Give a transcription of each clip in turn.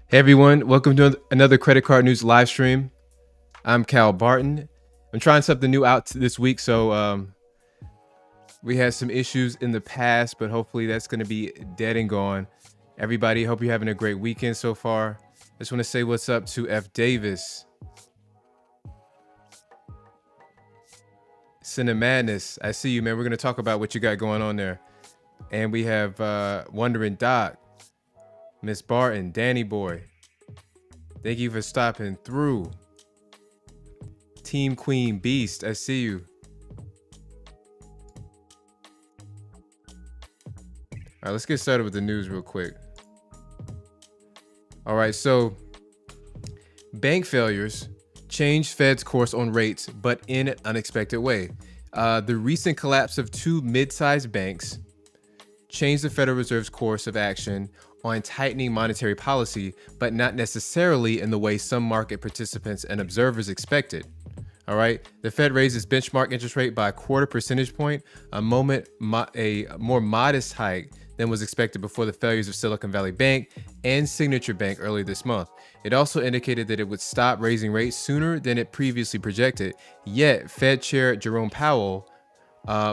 Hey everyone, welcome to another credit card news live stream. I'm Cal Barton. I'm trying something new out this week, so we had some issues in the past, but hopefully that's going to be dead and gone. Everybody, hope you're having a great weekend so far. I just want to say what's up to F. Davis, Cinna Madness. I see you, man. We're going to talk about what you got going on there. And we have Wondering Doc, Miss Barton, Danny Boy. Thank you for stopping through. Team Queen Beast, I see you. All right, let's get started with the news real quick. All right, so bank failures changed Fed's course on rates, but in an unexpected way. The recent collapse of two mid-sized banks changed the Federal Reserve's course of action on tightening monetary policy, but not necessarily in the way some market participants and observers expected. All right, the Fed raised its benchmark interest rate by a quarter percentage point, a more modest hike than was expected before the failures of Silicon Valley Bank and Signature Bank earlier this month. It also indicated that it would stop raising rates sooner than it previously projected. Yet, Fed Chair Jerome Powell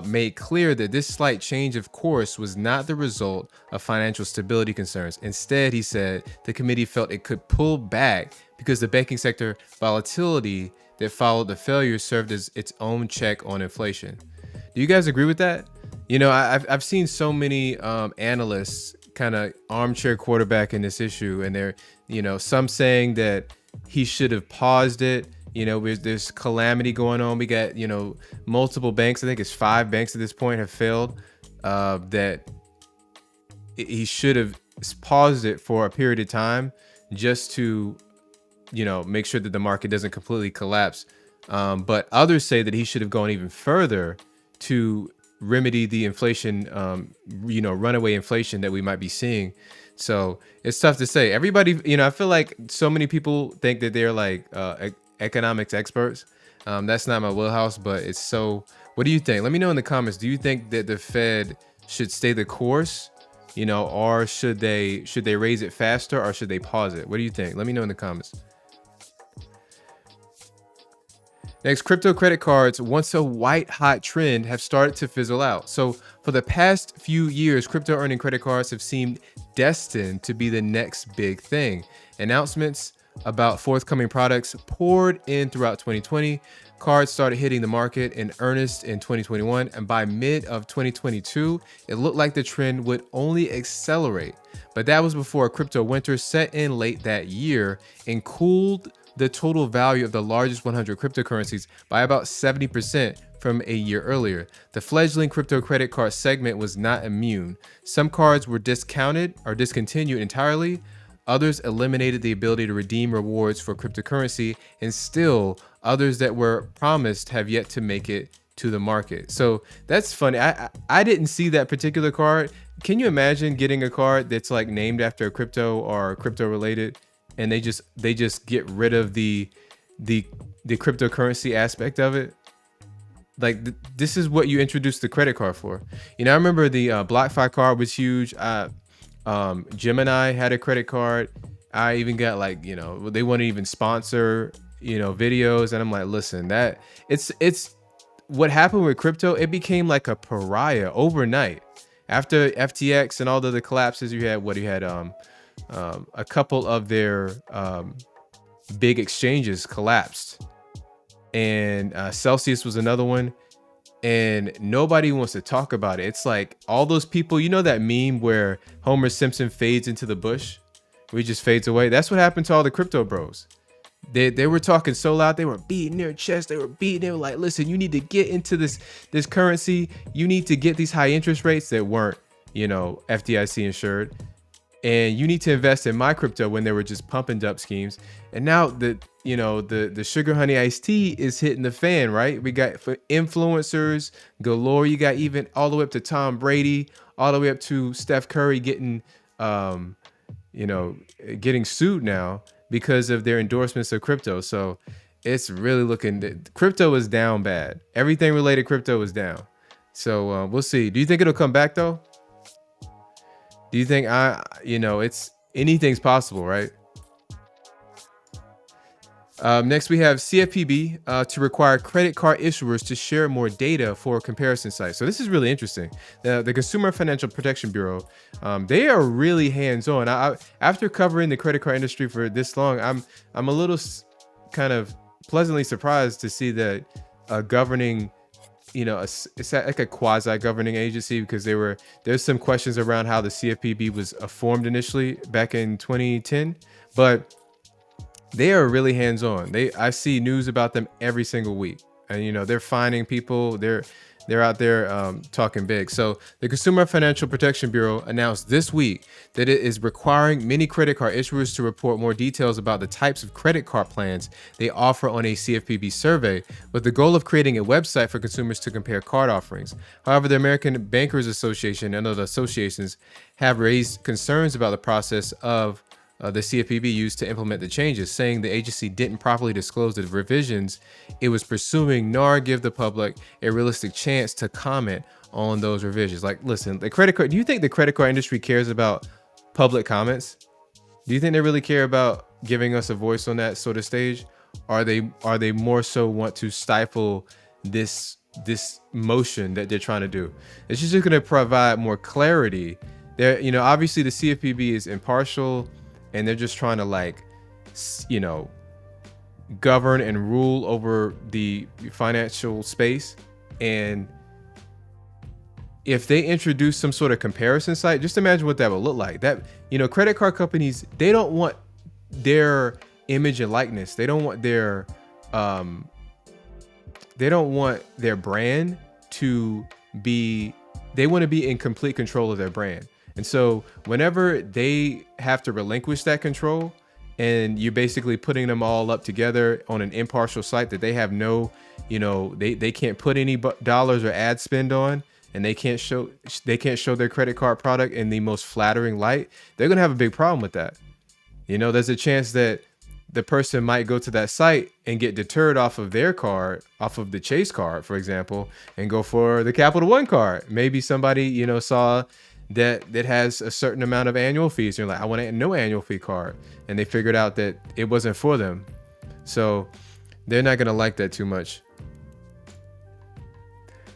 made clear that this slight change of course was not the result of financial stability concerns. Instead, he said the committee felt it could pull back because the banking sector volatility that followed the failure served as its own check on inflation. Do you guys agree with that? You know, I've seen so many analysts kind of armchair quarterback in this issue, and they're, some saying that he should have paused it. There's calamity going on. We got, multiple banks. I think it's 5 banks at this point have failed. That he should have paused it for a period of time just to, make sure that the market doesn't completely collapse. But others say that he should have gone even further to remedy the inflation, runaway inflation that we might be seeing. So it's tough to say. Everybody, I feel like so many people think that they're like economics experts. That's not my wheelhouse, but it's so. What do you think? Let me know in the comments. Do you think that the Fed should stay the course, or should they raise it faster, or should they pause it? What do you think? Let me know in the comments. Next, crypto credit cards, once a white hot trend, have started to fizzle out. So for the past few years, crypto earning credit cards have seemed destined to be the next big thing. Announcements about forthcoming products poured in throughout 2020. Cards started hitting the market in earnest in 2021, and by mid of 2022, it looked like the trend would only accelerate. But that was before a crypto winter set in late that year and cooled the total value of the largest 100 cryptocurrencies by about 70% from a year earlier. The fledgling crypto credit card segment was not immune. Some cards were discounted or discontinued entirely. Others eliminated the ability to redeem rewards for cryptocurrency, and still others that were promised have yet to make it to the market. So that's funny. I didn't see that particular card. Can you imagine getting a card that's like named after a crypto or crypto related, and they just get rid of the cryptocurrency aspect of it? Like this is what you introduced the credit card for. I remember the BlockFi card was huge. Gemini had a credit card. I even got they wouldn't even sponsor videos, and I'm like, listen, that it's what happened with crypto. It became like a pariah overnight after FTX and all the collapses. You had a couple of their big exchanges collapsed, and Celsius was another one, and nobody wants to talk about it. It's like all those people, that meme where Homer Simpson fades into the bush, where he just fades away. That's what happened to all the crypto bros. They were talking so loud, they were beating their chest, they were like, listen, you need to get into this currency, you need to get these high interest rates that weren't FDIC insured, and you need to invest in my crypto, when they were just pumping dump schemes. And now the sugar honey iced tea is hitting the fan, right? We got for influencers galore. You got even all the way up to Tom Brady, all the way up to Steph Curry getting sued now because of their endorsements of crypto. So it's really looking, crypto is down bad. Everything related crypto is down. So we'll see. Do you think it'll come back though? Do you think it's anything's possible, right? Next, we have CFPB to require credit card issuers to share more data for comparison sites. So this is really interesting. The Consumer Financial Protection Bureau, they are really hands-on. After covering the credit card industry for this long, I'm a little kind of pleasantly surprised to see that governing, it's like a quasi-governing agency, because there's some questions around how the CFPB was formed initially back in 2010, but they are really hands-on. I see news about them every single week, and they're finding people. They're out there talking big. So the Consumer Financial Protection Bureau announced this week that it is requiring many credit card issuers to report more details about the types of credit card plans they offer on a CFPB survey, with the goal of creating a website for consumers to compare card offerings. However, the American Bankers Association and other associations have raised concerns about the process of the CFPB used to implement the changes, saying the agency didn't properly disclose the revisions it was pursuing, nor give the public a realistic chance to comment on those revisions. Like, listen, do you think the credit card industry cares about public comments? Do you think they really care about giving us a voice on that sort of stage? Are they more so want to stifle this motion that they're trying to do? It's just going to provide more clarity. Obviously the CFPB is impartial, and they're just trying to govern and rule over the financial space. And if they introduce some sort of comparison site, just imagine what that would look like. Credit card companies, they don't want their image and likeness. They don't want their brand to be, they want to be in complete control of their brand. And so whenever they have to relinquish that control, and you're basically putting them all up together on an impartial site that they have they can't put any dollars or ad spend on, and they can't show their credit card product in the most flattering light, they're going to have a big problem with that. There's a chance that the person might go to that site and get deterred off of their card, off of the Chase card, for example, and go for the Capital One card. Maybe somebody, saw that has a certain amount of annual fees. You're like, I want a no annual fee card. And they figured out that it wasn't for them. So they're not going to like that too much.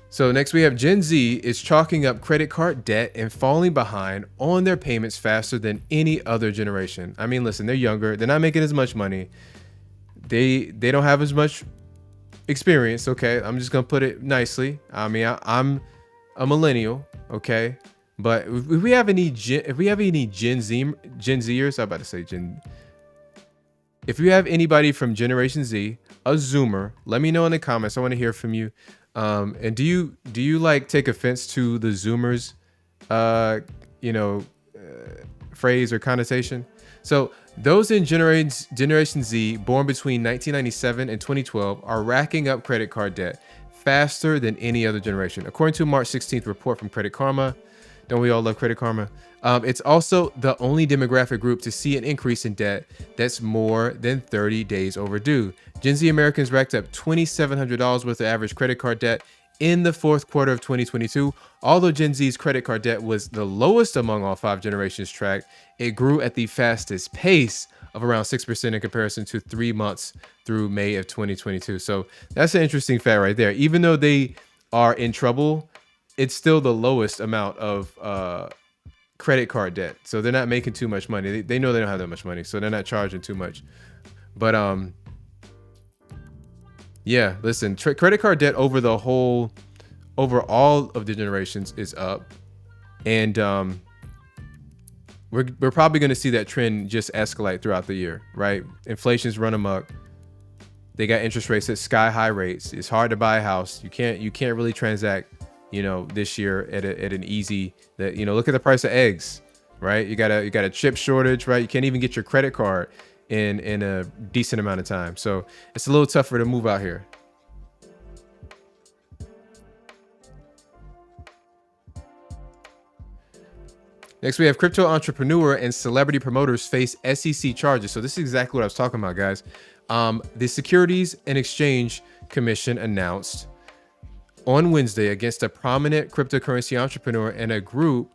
So next we have Gen Z is chalking up credit card debt and falling behind on their payments faster than any other generation. I mean, listen, they're younger. They're not making as much money. They don't have as much experience. Okay. I'm just going to put it nicely. I mean, I'm a millennial. Okay. But if we have any Gen Zers, I'm about to say if you have anybody from Generation Z, a Zoomer, let me know in the comments. I want to hear from you. And do you take offense to the Zoomers, phrase or connotation? So those in Generation Z, born between 1997 and 2012, are racking up credit card debt faster than any other generation, according to a March 16th report from Credit Karma. Don't we all love Credit Karma? It's also the only demographic group to see an increase in debt that's more than 30 days overdue. Gen Z Americans racked up $2,700 worth of average credit card debt in the fourth quarter of 2022. Although Gen Z's credit card debt was the lowest among all 5 generations tracked, it grew at the fastest pace of around 6% in comparison to 3 months through May of 2022. So that's an interesting fact right there. Even though they are in trouble, it's still the lowest amount of credit card debt. So they're not making too much money. They know they don't have that much money, so they're not charging too much. But yeah, listen, credit card debt over all of the generations is up. And we're probably going to see that trend just escalate throughout the year, right? Inflation's run amok. They got interest rates at sky high rates. It's hard to buy a house. You can't really transact this year at an easy, look at the price of eggs, right? You got a chip shortage, right? You can't even get your credit card in a decent amount of time. So it's a little tougher to move out here. Next, we have crypto entrepreneur and celebrity promoters face SEC charges. So this is exactly what I was talking about, guys. The Securities and Exchange Commission announced on Wednesday against a prominent cryptocurrency entrepreneur and a group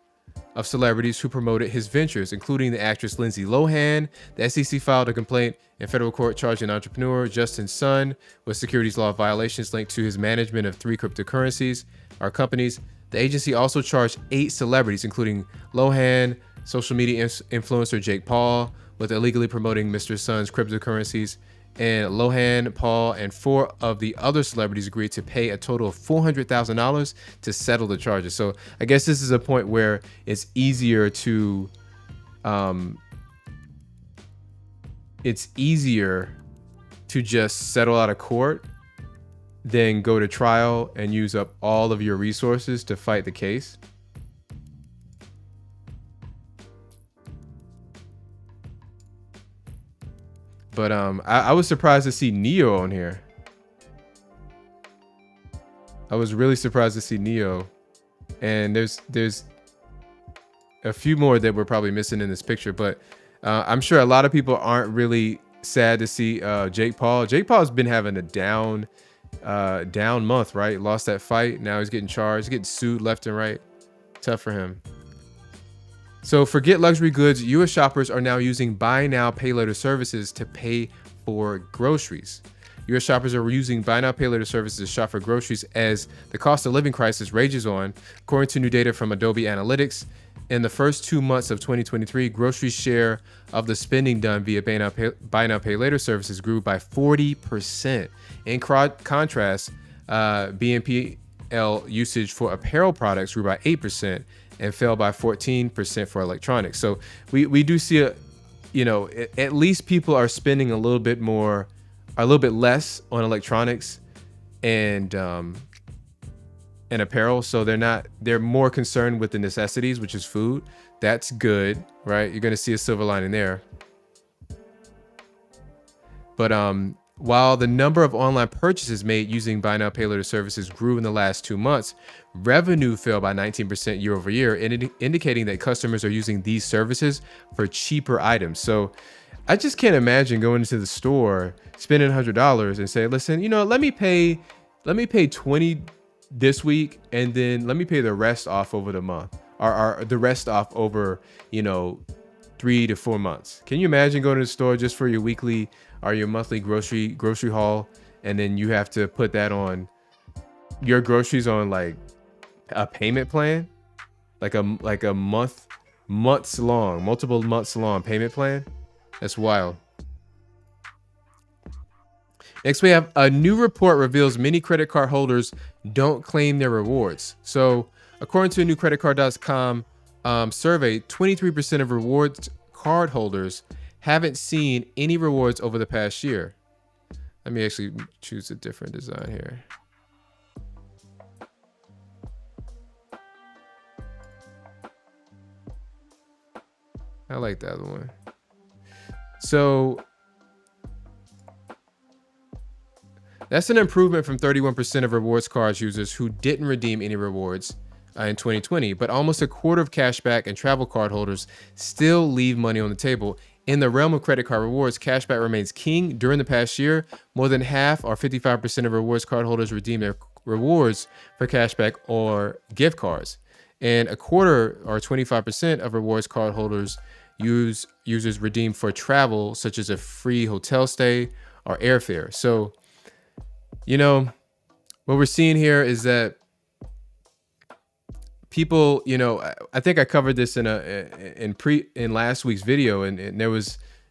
of celebrities who promoted his ventures, including the actress Lindsay Lohan. The SEC filed a complaint in federal court charging entrepreneur Justin Sun with securities law violations linked to his management of 3 cryptocurrencies or companies. The agency also charged 8 celebrities, including Lohan, social media influencer Jake Paul, with illegally promoting Mr. Sun's cryptocurrencies. And Lohan, Paul, and 4 of the other celebrities agreed to pay a total of $400,000 to settle the charges. So I guess this is a point where it's easier to just settle out of court than go to trial and use up all of your resources to fight the case. But I was surprised to see Neo on here. I was really surprised to see Neo. And there's a few more that we're probably missing in this picture. But I'm sure a lot of people aren't really sad to see Jake Paul. Jake Paul's been having a down month, right? Lost that fight. Now he's getting charged, getting sued left and right. Tough for him. So forget luxury goods. U.S. shoppers are now using buy now, pay later services to pay for groceries. U.S. shoppers are using buy now, pay later services to shop for groceries as the cost of living crisis rages on. According to new data from Adobe Analytics, in the first 2 months of 2023, grocery share of the spending done via buy now, pay later services grew by 40%. In contrast, BNPL usage for apparel products grew by 8%. And fell by 14% for electronics. So we do see at least people are spending a little bit less on electronics and apparel. So they're more concerned with the necessities, which is food. That's good, right? You're going to see a silver lining there. But while the number of online purchases made using buy now, pay later services grew in the last 2 months, revenue fell by 19% year over year, indicating that customers are using these services for cheaper items. So I just can't imagine going into the store, spending $100 and say, listen, let me pay $20 this week, and then let me pay the rest off over the month, or the rest off over, 3 to 4 months. Can you imagine going to the store just for your weekly or your monthly grocery haul, and then you have to put that on your groceries on like a payment plan, like a multiple months long payment plan? That's wild. Next, we have a new report reveals many credit card holders don't claim their rewards. So according to a new creditcard.com survey, 23% of rewards card holders haven't seen any rewards over the past year. Let me actually choose a different design here. I like that other one. So that's an improvement from 31% of rewards cards users who didn't redeem any rewards in 2020, but almost a quarter of cashback and travel card holders still leave money on the table. In the realm of credit card rewards, cashback remains king. During the past year, more than half, or 55% of rewards card holders redeemed their rewards for cashback or gift cards. And a quarter, or 25% of rewards card holders users redeem for travel, such as a free hotel stay or airfare. So, what we're seeing here is that people, I think I covered this in last week's video, and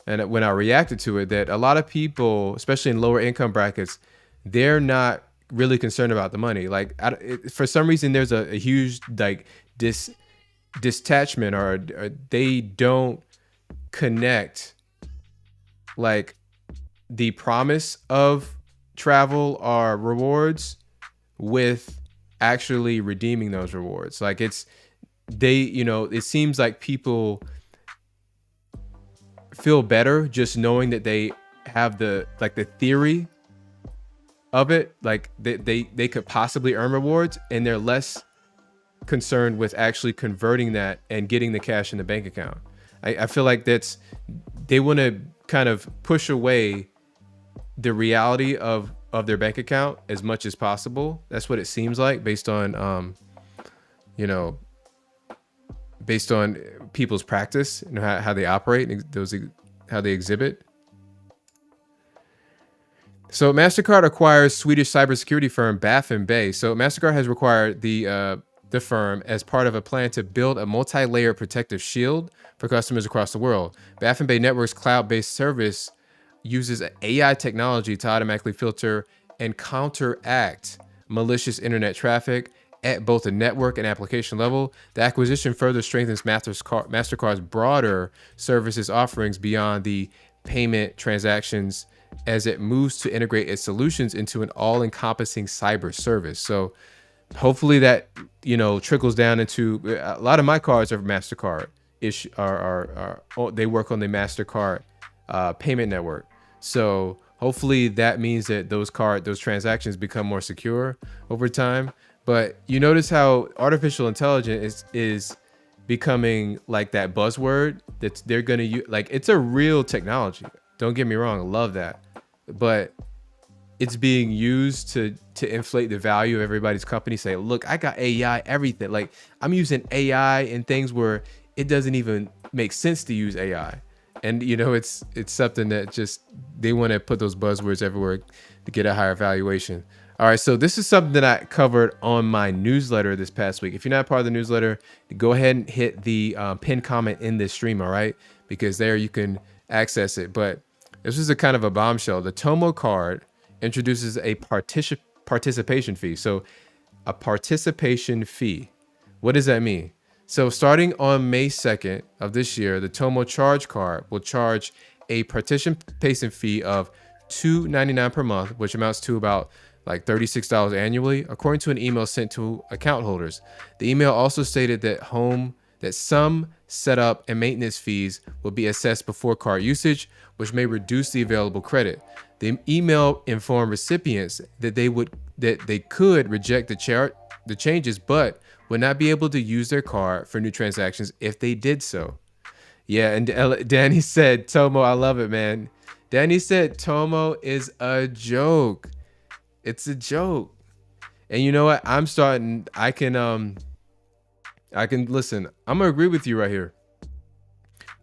when I reacted to it, that a lot of people, especially in lower income brackets, they're not really concerned about the money. Like for some reason, there's a huge detachment, or they don't connect like the promise of travel or rewards with actually redeeming those rewards. Like it seems like people feel better just knowing that they have the theory of it, like they could possibly earn rewards, and they're less concerned with actually converting that and getting the cash in the bank account. I feel like they want to kind of push away the reality of their bank account as much as possible. That's what it seems like based on based on people's practice and how they operate, and how they exhibit. So MasterCard acquires Swedish cybersecurity firm Baffin Bay. So MasterCard has acquired the firm as part of a plan to build a multi-layered protective shield for customers across the world. Baffin Bay Network's cloud-based service uses AI technology to automatically filter and counteract malicious internet traffic at both the network and application level. The acquisition further strengthens MasterCard's broader services offerings beyond the payment transactions as it moves to integrate its solutions into an all-encompassing cyber service. So hopefully that, trickles down into a lot of my cards are MasterCard. They work on the MasterCard payment network. So hopefully that means that those transactions become more secure over time. But you notice how artificial intelligence is becoming like that buzzword that they're going to use. Like, it's a real technology. Don't get me wrong. I love that. But it's being used to inflate the value of everybody's company. Say, look, I got AI, everything. Like, I'm using AI in things where it doesn't even make sense to use AI. And, it's something that just, they want to put those buzzwords everywhere to get a higher valuation. All right, so this is something that I covered on my newsletter this past week. If you're not part of the newsletter, go ahead and hit the pinned comment in this stream, all right? Because there you can access it. But this is a kind of a bombshell. The Tomo card introduces a participation fee. So a participation fee. What does that mean? So starting on May 2nd of this year, the Tomo Charge card will charge a participation fee of $2.99 per month, which amounts to about like $36 annually, according to an email sent to account holders. The email also stated that some setup and maintenance fees will be assessed before card usage, which may reduce the available credit. The email informed recipients that they could reject the changes, but would not be able to use their card for new transactions if they did so. Yeah, and Danny said, Tomo, I love it, man. Danny said Tomo is a joke. It's a joke. And you know what? I can listen. I'm gonna agree with you right here.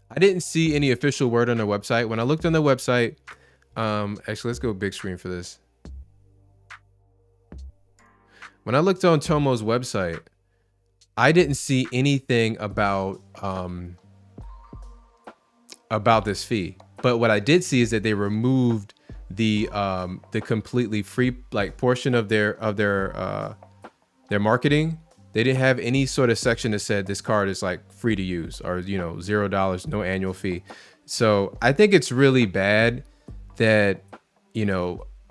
I didn't see any official word on their website. When I looked on their website, actually, let's go big screen for this. When I looked on Tomo's website, I didn't see anything about this fee. But what I did see is that they removed the completely free portion of their marketing. They didn't have any sort of section that said this card is like free to use or $0, no annual fee. So I think it's really bad that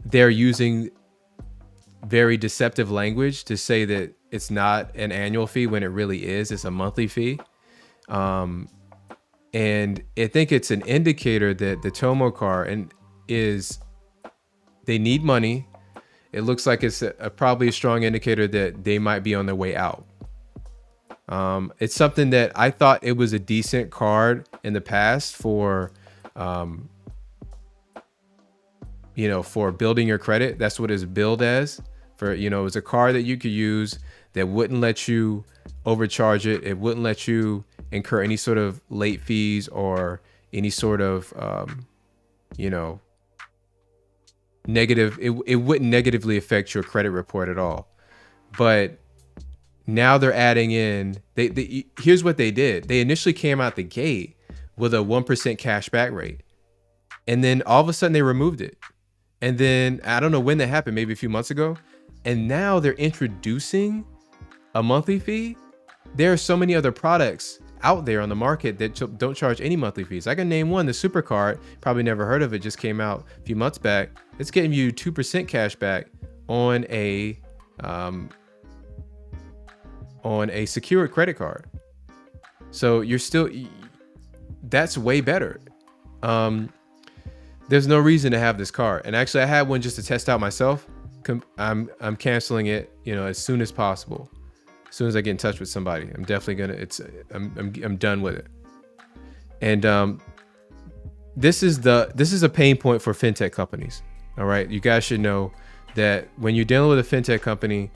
they're using very deceptive language to say that it's not an annual fee when it really is. It's a monthly fee. And I think it's an indicator that the Tomo card they need money. It looks like it's probably a strong indicator that they might be on their way out. It's something that I thought it was a decent card in the past for building your credit. That's what it's billed as. It's a card that you could use that wouldn't let you overcharge it. It wouldn't let you incur any sort of late fees or any sort of negative. It wouldn't negatively affect your credit report at all. But now they're adding in. Here's what they did. They initially came out the gate with a 1% cash back rate, and then all of a sudden they removed it. And then I don't know when that happened, maybe a few months ago. And now they're introducing a monthly fee. There are so many other products out there on the market that don't charge any monthly fees. I can name one, the Super Card. Probably never heard of it. Just came out a few months back. It's getting you 2% cash back on a secured credit card. So that's way better. There's no reason to have this card. And actually, I had one just to test out myself. I'm canceling it, as soon as possible. As soon as I get in touch with somebody, I'm definitely I'm done with it. And this is a pain point for fintech companies. All right, you guys should know that when you're dealing with a fintech company,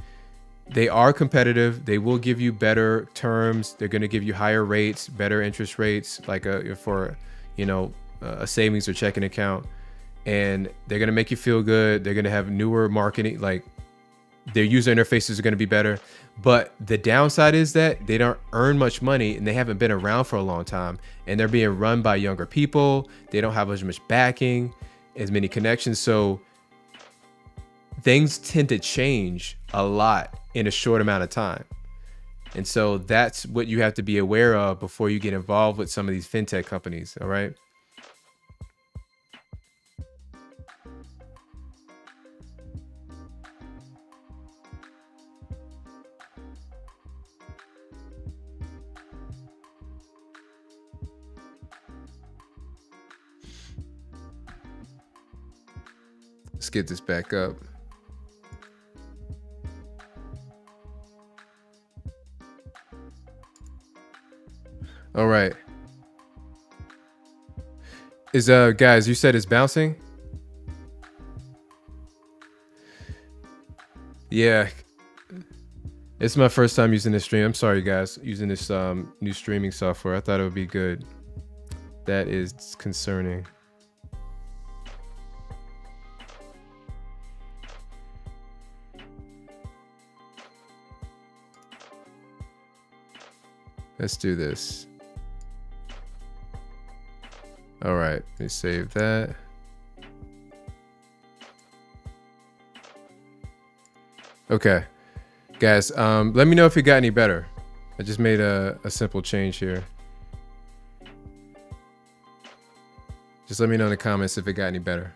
They are competitive. They will give you better terms. They're going to give you higher rates, better interest rates, like for, a savings or checking account. And they're going to make you feel good. They're going to have newer marketing, like their user interfaces are going to be better. But the downside is that they don't earn much money and they haven't been around for a long time. And they're being run by younger people. They don't have as much backing, as many connections. So things tend to change a lot in a short amount of time. And so that's what you have to be aware of before you get involved with some of these fintech companies. All right. Let's get this back up. All right. Guys, you said it's bouncing? Yeah. It's my first time using this stream. I'm sorry, guys, using this new streaming software. I thought it would be good. That is concerning. Let's do this. All right, let me save that. Okay, guys, let me know if it got any better. I just made a simple change here. Just let me know in the comments if it got any better.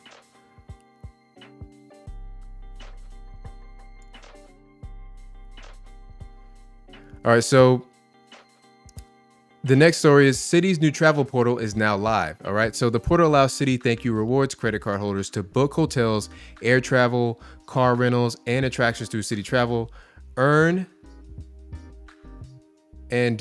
All right, so the next story is Citi's new travel portal is now live. All right. So the portal allows Citi Thank You Rewards credit card holders to book hotels, air travel, car rentals, and attractions through Citi Travel, earn and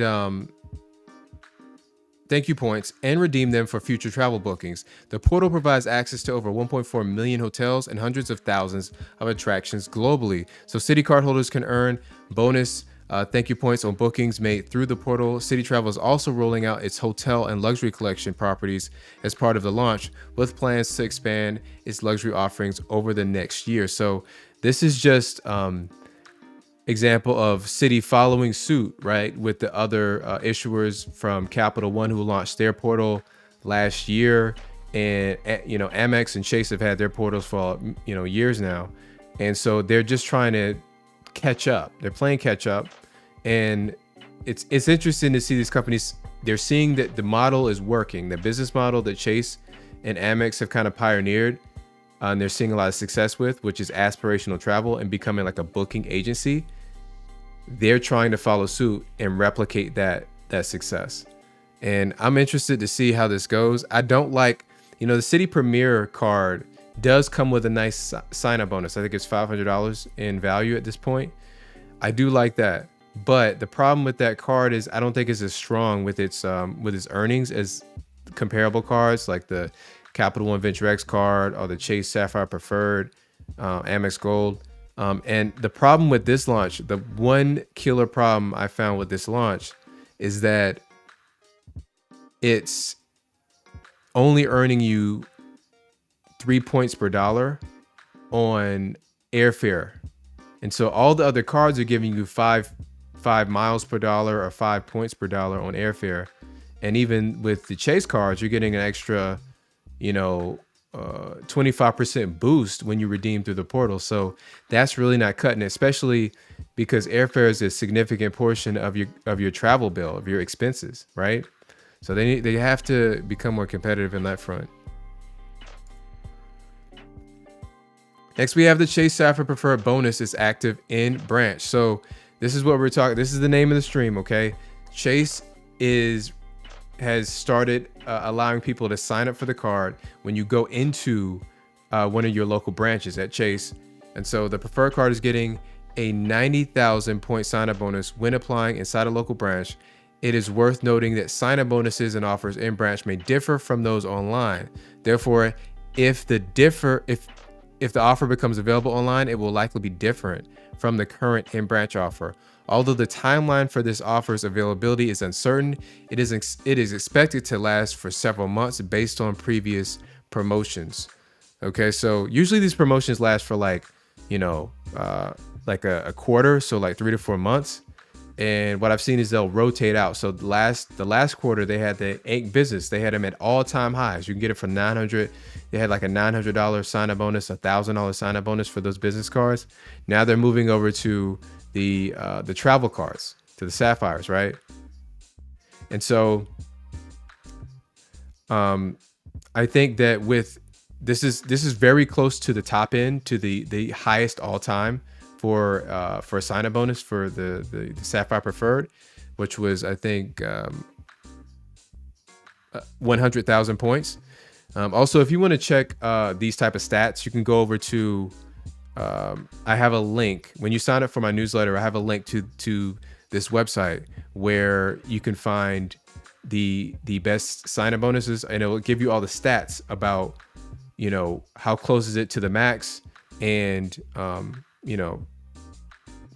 thank you points, and redeem them for future travel bookings. The portal provides access to over 1.4 million hotels and hundreds of thousands of attractions globally. So Citi card holders can earn bonus thank you points on bookings made through the portal. Citi Travel is also rolling out its hotel and luxury collection properties as part of the launch, with plans to expand its luxury offerings over the next year. So this is just example of Citi following suit, right, with the other issuers from Capital One who launched their portal last year, and Amex and Chase have had their portals for years now, and so they're just trying to catch up. They're playing catch up, and it's interesting to see these companies. They're seeing that the model is working, the business model that Chase and Amex have kind of pioneered, and they're seeing a lot of success with, which is aspirational travel and becoming like a booking agency. They're trying to follow suit and replicate that success, and I'm interested to see how this goes. I don't like, the Citi Premier card does come with a nice sign-up bonus. I think it's $500 in value at this point. I do like that, but the problem with that card is I don't think it's as strong with its earnings as comparable cards like the Capital One Venture X card or the Chase Sapphire Preferred, Amex Gold. And the problem with this launch, the one killer problem I found with this launch, is that it's only earning you 3 points per dollar on airfare. And so all the other cards are giving you five miles per dollar or 5 points per dollar on airfare. And even with the Chase cards, you're getting an extra, 25% boost when you redeem through the portal. So that's really not cutting it, especially because airfare is a significant portion of your travel bill, of your expenses, right? So they have to become more competitive in that front. Next, we have the Chase Sapphire Preferred bonus is active in branch. So this is what we're talking. This is the name of the stream, okay? Chase has started allowing people to sign up for the card when you go into one of your local branches at Chase. And so the preferred card is getting a 90,000 point sign-up bonus when applying inside a local branch. It is worth noting that sign-up bonuses and offers in branch may differ from those online. Therefore, if If the offer becomes available online, it will likely be different from the current in-branch offer. Although the timeline for this offer's availability is uncertain, it is expected to last for several months based on previous promotions. Okay, so usually these promotions last for like, like a quarter, so like 3 to 4 months. And what I've seen is they'll rotate out. So the last quarter they had the Ink business. They had them at all-time highs. You can get it for $900. They had like a $900 sign-up bonus, $1,000 sign-up bonus for those business cards. Now they're moving over to the travel cards, to the Sapphires, right? And so I think that with this is very close to the top end, to the highest all-time for a sign-up bonus for the Sapphire Preferred, which was, I think, 100,000 points. Also, if you want to check these type of stats, you can go over to I have a link. When you sign up for my newsletter, I have a link to this website where you can find the best sign-up bonuses, and it will give you all the stats about, how close is it to the max, and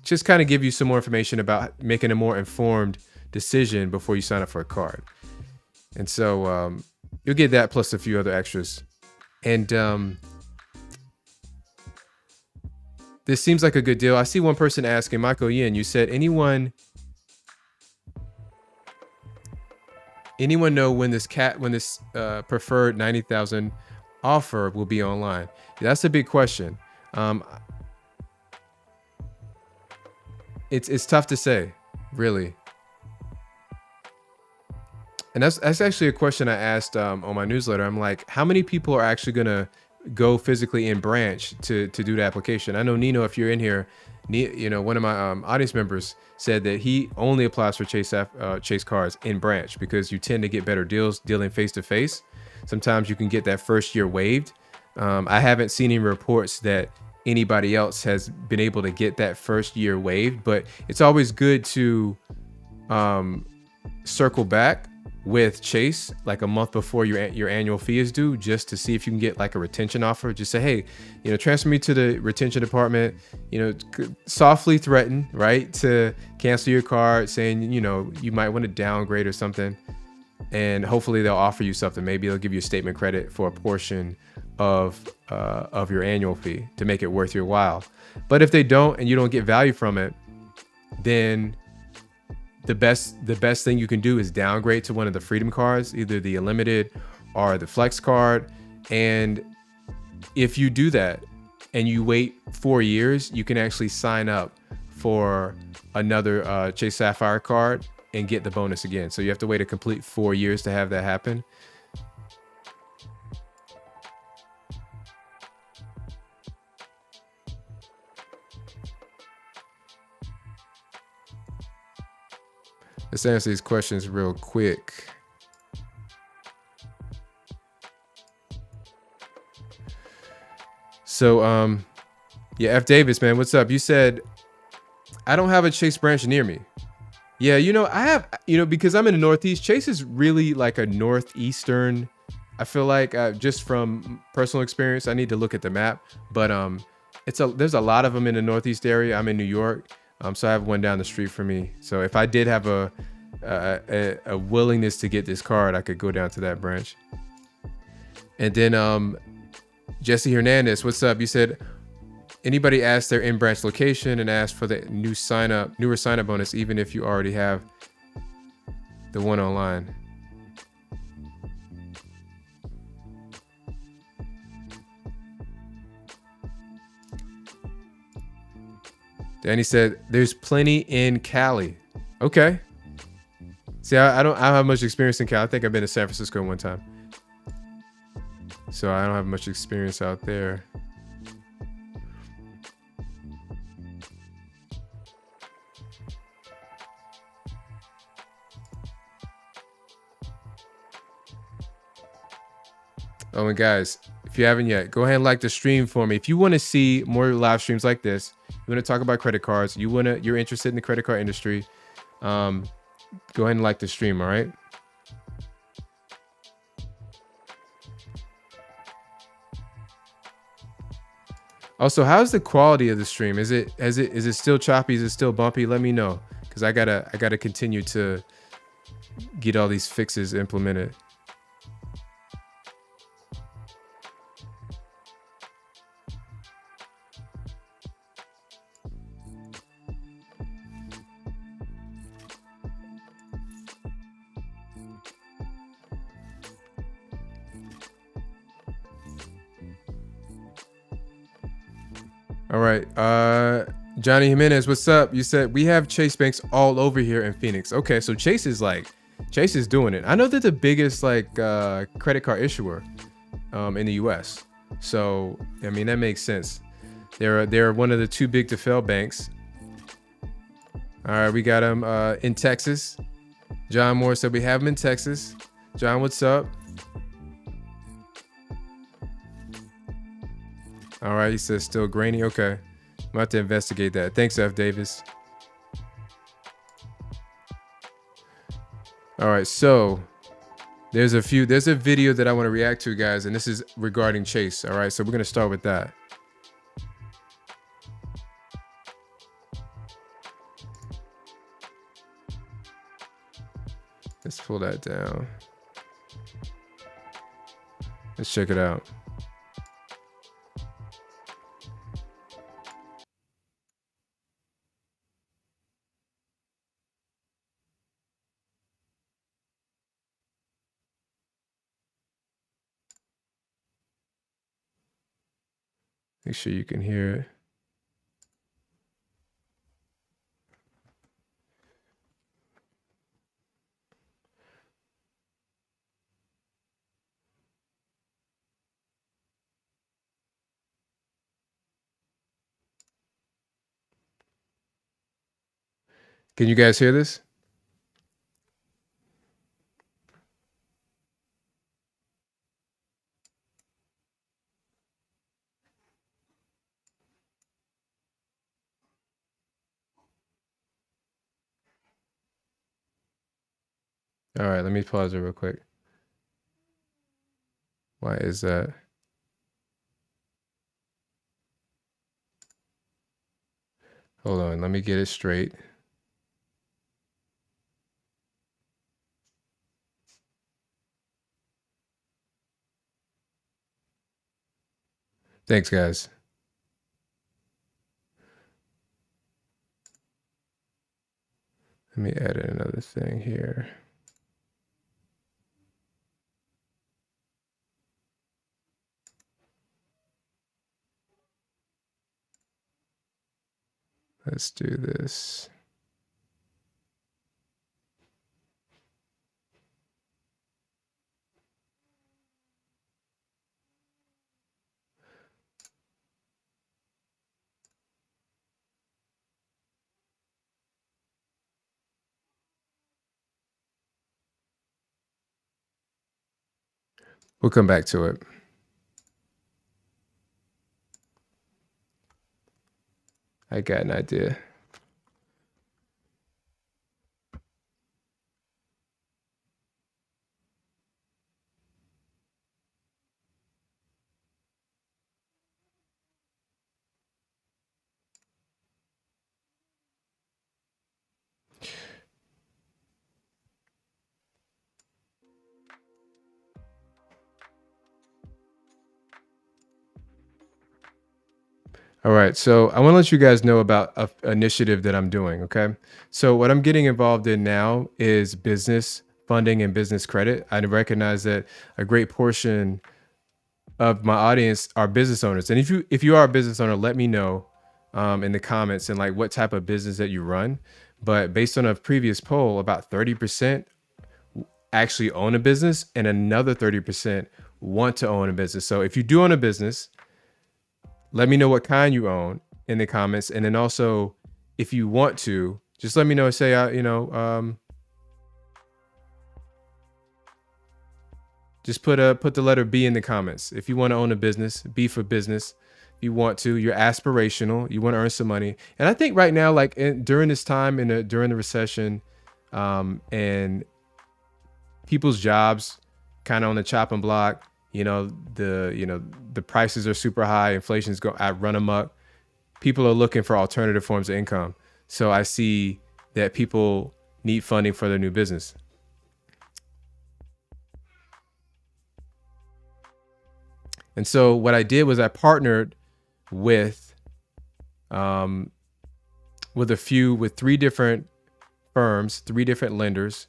just kind of give you some more information about making a more informed decision before you sign up for a card. And so you'll get that plus a few other extras. And this seems like a good deal. I see one person asking, Michael Yin, you said anyone know when this preferred 90,000 offer will be online? Yeah, that's a big question. It's tough to say, really. And that's actually a question I asked on my newsletter. I'm like, how many people are actually gonna go physically in branch to do the application? I know Nino, if you're in here, one of my audience members said that he only applies for Chase cards in branch because you tend to get better deals dealing face to face. Sometimes you can get that first year waived. I haven't seen any reports that anybody else has been able to get that first year waived, but it's always good to circle back with Chase like a month before your annual fee is due, just to see if you can get like a retention offer. Just say, hey, transfer me to the retention department, softly threaten, right, to cancel your card, saying, you might want to downgrade or something. And hopefully they'll offer you something. Maybe they'll give you a statement credit for a portion of your annual fee to make it worth your while. But if they don't, and you don't get value from it, then the best thing you can do is downgrade to one of the Freedom cards, either the Unlimited or the Flex card. And if you do that and you wait 4 years, you can actually sign up for another Chase Sapphire card and get the bonus again. So you have to wait a complete 4 years to have that happen. Let's answer these questions real quick. So, yeah, F. Davis, man, what's up? You said, I don't have a Chase branch near me. Yeah, I have, because I'm in the Northeast. Chase is really like a Northeastern. I feel like just from personal experience, I need to look at the map, but there's a lot of them in the Northeast area. I'm in New York. So I have one down the street from me. So if I did have a willingness to get this card, I could go down to that branch. And then Jesse Hernandez, what's up? You said, anybody asked their in-branch location and asked for the newer sign-up bonus, even if you already have the one online. Danny said, there's plenty in Cali. Okay. See, I don't have much experience in Cali. I think I've been to San Francisco one time. So I don't have much experience out there. Oh, and guys, if you haven't yet, go ahead and like the stream for me. If you want to see more live streams like this, you want to talk about credit cards, you're interested in the credit card industry, go ahead and like the stream, all right? Also, how's the quality of the stream? Is it still choppy? Is it still bumpy? Let me know, because I gotta continue to get all these fixes implemented. All right. Johnny Jimenez, what's up? You said we have Chase banks all over here in Phoenix. Okay, so Chase is doing it. I know they're the biggest credit card issuer in the US. So I mean that makes sense. They're one of the too big to fail banks. All right, we got them in Texas. John Moore said we have them in Texas. John, what's up? All right, he says still grainy. Okay, I'm gonna have to investigate that. Thanks, F. Davis. All right, so there's a video that I want to react to, guys, and this is regarding Chase. All right, so we're gonna start with that. Let's pull that down. Let's check it out. Make sure you can hear it. Can you guys hear this? All right, let me pause it real quick. Why is that? Hold on, let me get it straight. Thanks, guys. Let me add in another thing here. Let's do this. We'll come back to it. I got an idea. All right, so I want to let you guys know about an initiative that I'm doing, okay? So what I'm getting involved in now is business funding and business credit. I recognize that a great portion of my audience are business owners. And if you are a business owner, let me know in the comments and like what type of business that you run. But based on a previous poll, about 30% actually own a business and another 30% want to own a business. So if you do own a business, let me know what kind you own in the comments. And then also, if you want to, just let me know. Say, just put the letter B in the comments. If you want to own a business, B for business. If you want to, you're aspirational. You want to earn some money. And I think right now, like during this time, during the recession, and people's jobs kind of on the chopping block, the prices are super high, inflation's run amok. People are looking for alternative forms of income. So I see that people need funding for their new business. And so what I did was I partnered with with 3 different firms, 3 different lenders,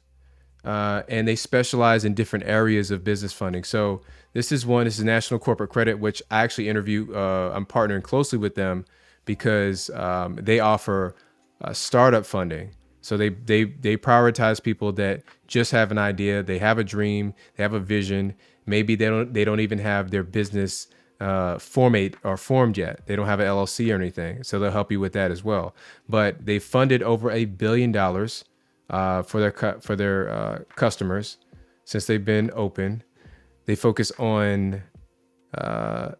and they specialize in different areas of business funding. So this is National Corporate Credit, which I actually I'm partnering closely with them because they offer startup funding. So they prioritize people that just have an idea, they have a dream, they have a vision. Maybe they don't even have their business formed yet. They don't have an LLC or anything, so they'll help you with that as well. But they funded over $1 billion for their customers since they've been open. They focus on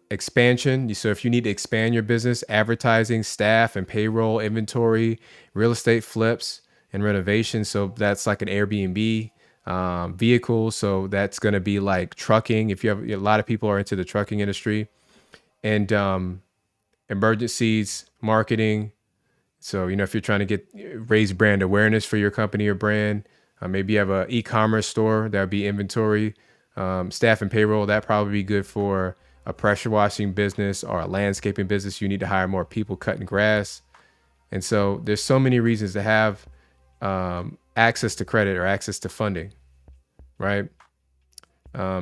expansion. So if you need to expand your business, advertising, staff and payroll, inventory, real estate flips and renovation. So that's like an Airbnb vehicle. So that's going to be like trucking. If you have a lot of people are into the trucking industry, and emergencies, marketing. So, if you're trying to raise brand awareness for your company or brand, maybe you have an e-commerce store, that would be inventory, staff and payroll. That probably be good for a pressure washing business or a landscaping business. You need to hire more people cutting grass. And so there's so many reasons to have access to credit or access to funding, right?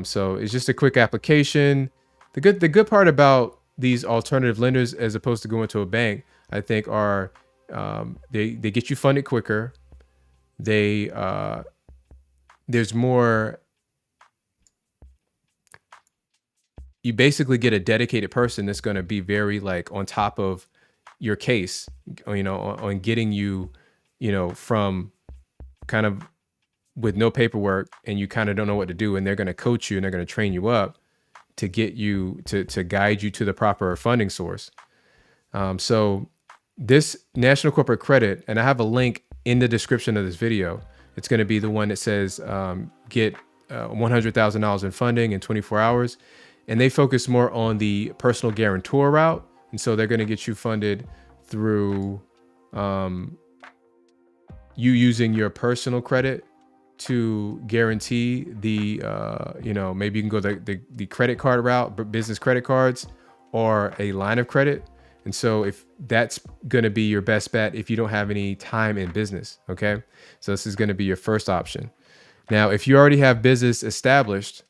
So it's just a quick application. The good part about these alternative lenders, as opposed to going to a bank, I think are they get you funded quicker. There's more. You basically get a dedicated person that's going to be very like on top of your case, on getting you, from kind of with no paperwork and you kind of don't know what to do, and they're going to coach you and they're going to train you up to get you to guide you to the proper funding source. So this National Corporate Credit, and I have a link in the description of this video. It's going to be the one that says get $100,000 in funding in 24 hours. And they focus more on the personal guarantor route. And so they're going to get you funded through you using your personal credit to guarantee the, maybe you can go the credit card route, business credit cards, or a line of credit. And so if that's going to be your best bet if you don't have any time in business, okay? So this is going to be your first option. Now, if you already have business established,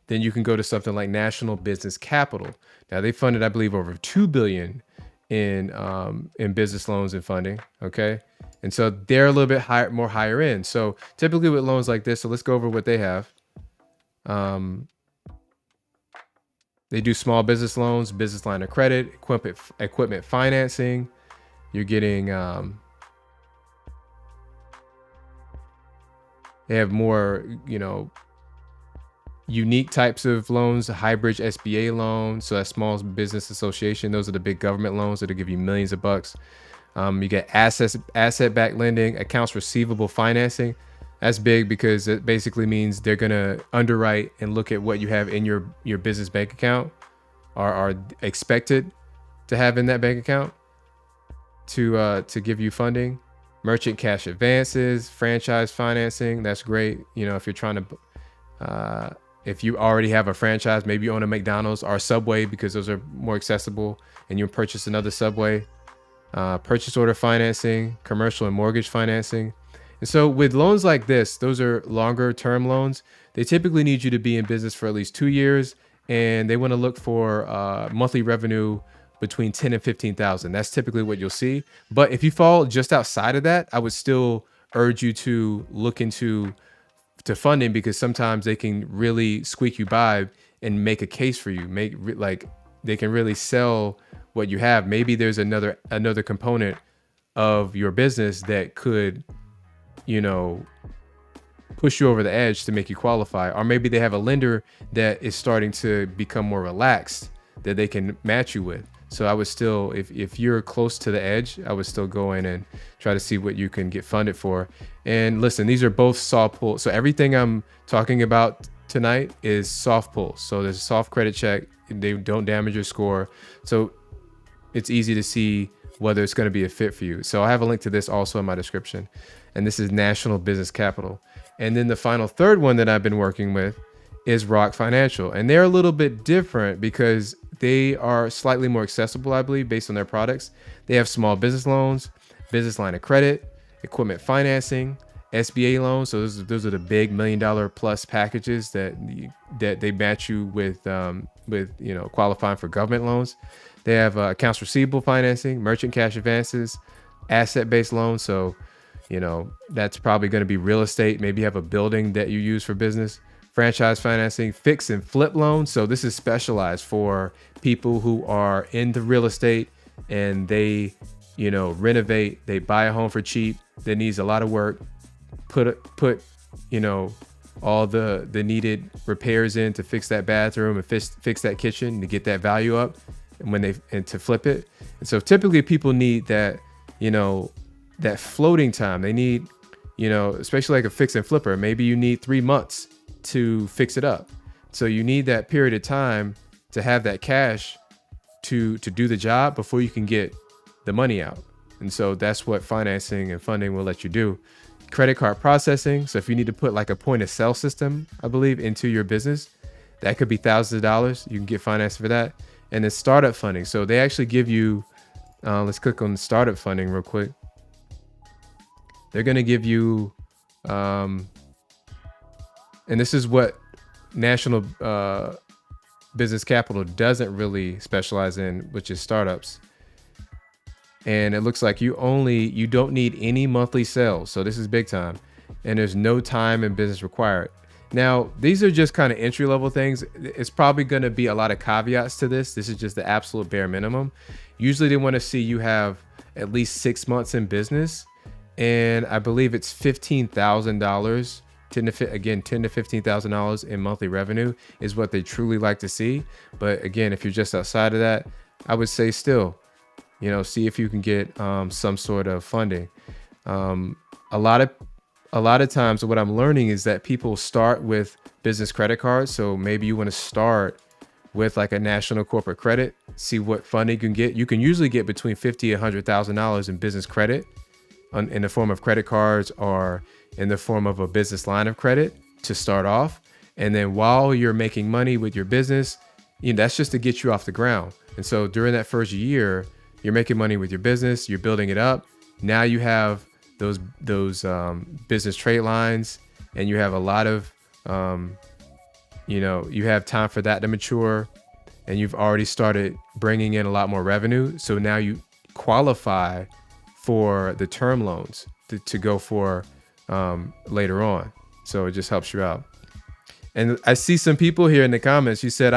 then you can go to something like National Business Capital. Now they funded, I believe, over $2 billion in business loans and funding. Okay. And so they're a little bit higher end. So typically with loans like this, so let's go over what they have. They do small business loans, business line of credit, equipment financing. You're getting, they have more, unique types of loans, hybrid SBA loans. So that's Small Business Association. Those are the big government loans that'll give you millions of bucks. You get asset-backed lending, accounts receivable financing. That's big because it basically means they're gonna underwrite and look at what you have in your business bank account, or are expected to have in that bank account to give you funding. Merchant cash advances, franchise financing. That's great. If you're trying to, if you already have a franchise, maybe you own a McDonald's or a Subway, because those are more accessible, and you purchase another Subway. Purchase order financing, commercial and mortgage financing. And so with loans like this, those are longer term loans. They typically need you to be in business for at least 2 years, and they want to look for monthly revenue between 10 and 15,000. That's typically what you'll see. But if you fall just outside of that, I would still urge you to look into funding, because sometimes they can really squeak you by and make a case for you. They can really sell what you have. Maybe there's another component of your business that could, push you over the edge to make you qualify. Or maybe they have a lender that is starting to become more relaxed that they can match you with. So I would still, if you're close to the edge, I would still go in and try to see what you can get funded for. And listen, these are both soft pulls. So everything I'm talking about tonight is soft pulls. So there's a soft credit check. They don't damage your score. So it's easy to see whether it's going to be a fit for you. So I have a link to this also in my description. And this is National Business Capital. And then the final third one that I've been working with is Rock Financial. And they're a little bit different because they are slightly more accessible, I believe, based on their products. They have small business loans, business line of credit, equipment financing, SBA loans. So those are the big $1 million plus packages that they match you with qualifying for government loans. They have accounts receivable financing, merchant cash advances, asset-based loans. So, that's probably going to be real estate. Maybe you have a building that you use for business. Franchise financing, fix and flip loans. So this is specialized for people who are into real estate and they, renovate, they buy a home for cheap that needs a lot of work, put all the needed repairs in to fix that bathroom and fix that kitchen to get that value up and to flip it. And so typically people need that, that floating time. They need, especially like a fix and flipper, maybe you need 3 months to fix it up. So you need that period of time to have that cash to do the job before you can get the money out. And so that's what financing and funding will let you do. Credit card processing. So if you need to put like a point of sale system, I believe, into your business, that could be thousands of dollars. You can get financed for that. And then startup funding. So they actually give you, let's click on startup funding real quick. They're going to give you, and this is what National Business Capital doesn't really specialize in, which is startups. And it looks like you don't need any monthly sales. So this is big time. And there's no time and business required. Now, these are just kind of entry level things. It's probably going to be a lot of caveats to this. This is just the absolute bare minimum. Usually they want to see you have at least 6 months in business. And I believe it's $15,000. $10,000 to $15,000 in monthly revenue is what they truly like to see. But again, if you're just outside of that, I would say still, see if you can get some sort of funding. A lot of times what I'm learning is that people start with business credit cards. So maybe you want to start with like a national corporate credit, see what funding you can get. You can usually get between $50,000 and $100,000 in business credit in the form of credit cards or in the form of a business line of credit to start off. And then while you're making money with your business, that's just to get you off the ground. And so during that first year, you're making money with your business, you're building it up. Now you have those business trade lines, and you have a lot of, you have time for that to mature, and you've already started bringing in a lot more revenue. So now you qualify for the term loans to go for later on. So it just helps you out. And I see some people here in the comments. You said,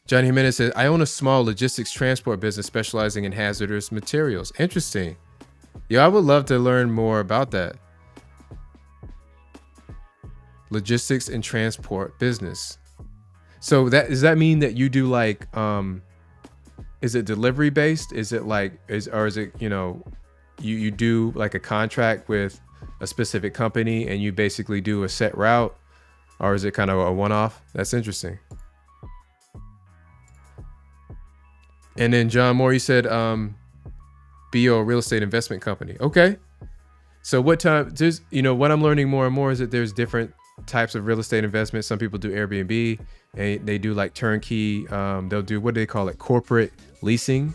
Johnny Jimenez said, I own a small logistics transport business specializing in hazardous materials. Interesting. Yeah, I would love to learn more about that. Logistics and transport business. So does that mean that you do like, is it delivery based? Is it like, is it, you do like a contract with a specific company and you basically do a set route, or is it kind of a one-off? That's interesting. And then John Moore, you said, BO, real estate investment company. Okay. So what I'm learning more and more is that there's different types of real estate investment. Some people do Airbnb and they do like turnkey. They'll do, what do they call it? Corporate leasing